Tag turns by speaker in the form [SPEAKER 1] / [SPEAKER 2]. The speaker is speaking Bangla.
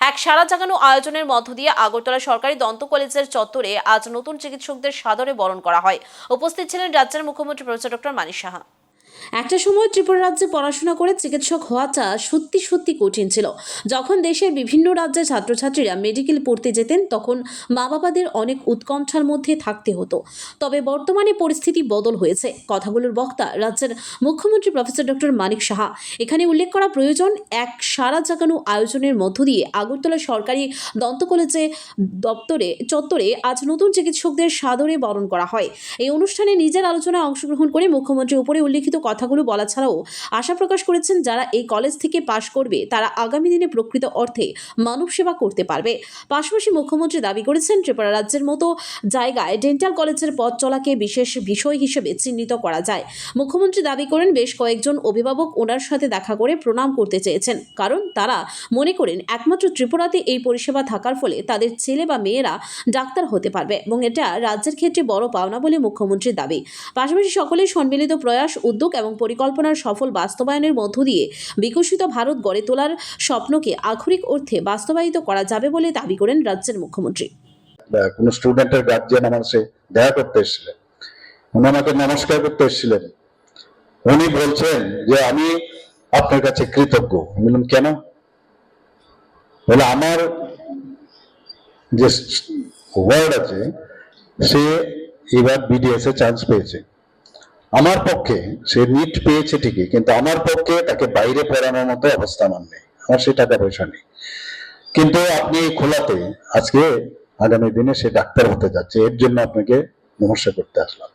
[SPEAKER 1] এক সারা জাগানো আয়োজনের মধ্য দিয়ে আগরতলা সরকারি দন্ত কলেজের চত্বরে আজ নতুন চিকিৎসকদের সাদরে বরণ করা হয়। উপস্থিত ছিলেন রাজ্যের মুখ্যমন্ত্রী প্রফেসর ডক্টর মানিক সাহা। একটা সময় ত্রিপুরা রাজ্যে পড়াশোনা করে চিকিৎসক হওয়াটা সত্যি সত্যি কঠিন ছিল। যখন দেশের বিভিন্ন রাজ্যের ছাত্রছাত্রীরা মেডিকেল পড়তে যেতেন তখন মা বাবাদের অনেক উৎকণ্ঠার মধ্যে থাকতে হতো। তবে বর্তমানে পরিস্থিতি বদল হয়েছে। কথাগুলোর বক্তা রাজ্যের মুখ্যমন্ত্রী প্রফেসর ডক্টর মানিক সাহা। এখানে উল্লেখ করা প্রয়োজন, এক সারা জাগানো আয়োজনের মধ্য দিয়ে আগরতলা সরকারি দন্ত কলেজে চত্বরে আজ নতুন চিকিৎসকদের সাদরে বরণ করা হয়। এই অনুষ্ঠানে নিজের আলোচনায় অংশগ্রহণ করে মুখ্যমন্ত্রী উপরে উল্লেখিত কথাগুলো বলা ছাড়াও আশা প্রকাশ করেছেন, যারা এই কলেজ থেকে পাশ করবে তারা আগামী দিনে প্রকৃত অর্থে মানব সেবা করতে পারবে। পাশাপাশি মুখ্যমন্ত্রী দাবি করেছেন, ত্রিপুরা রাজ্যের মতো জায়গায় ডেন্টাল কলেজের পথ চলাকে বিশেষ বিষয় হিসেবে চিহ্নিত করা যায়। মুখ্যমন্ত্রী দাবি করেন, বেশ কয়েকজন অভিভাবক ওনার সাথে দেখা করে প্রণাম করতে চেয়েছেন, কারণ তারা মনে করেন একমাত্র ত্রিপুরাতে এই পরিষেবা থাকার ফলে তাদের ছেলে বা মেয়েরা ডাক্তার হতে পারবে এবং এটা রাজ্যের ক্ষেত্রে বড় পাওনা বলে মুখ্যমন্ত্রীর দাবি। পাশাপাশি সকলের সম্মিলিত প্রয়াস, উদ্যোগ এবং পরিকল্পনার সফল বাস্তবায়নের মধ্য দিয়ে বিকশিত ভারত গড়ে তোলার স্বপ্নকে আক্ষরিক অর্থে বাস্তবায়িত করা যাবে বলে দাবি করেন রাজ্যের মুখ্যমন্ত্রী।
[SPEAKER 2] কোন স্টুডেন্টের গার্জিয়ান আমার সাথে দেখা করতে এসেছিলেন, উনি আমাকে নমস্কার করতে এসেছিলেন। উনি বলছেন যে আমি আপনার কাছে কৃতজ্ঞ। বললাম কেন? বলে আমার যে ওয়ার্ড আছে সে এবার বিডিএস এ চান্স পেয়েছে। আমার পক্ষে সে নিট পেয়েছে ঠিকই, কিন্তু আমার পক্ষে তাকে বাইরে পড়ানোর মতো অবস্থা আমার নেই, আমার সে টাকা পয়সা নেই। কিন্তু আপনি খোলাতে আজকে আগামী দিনে সে ডাক্তার হতে যাচ্ছে, এর জন্য আপনাকে নমস্কার করতে আসলাম।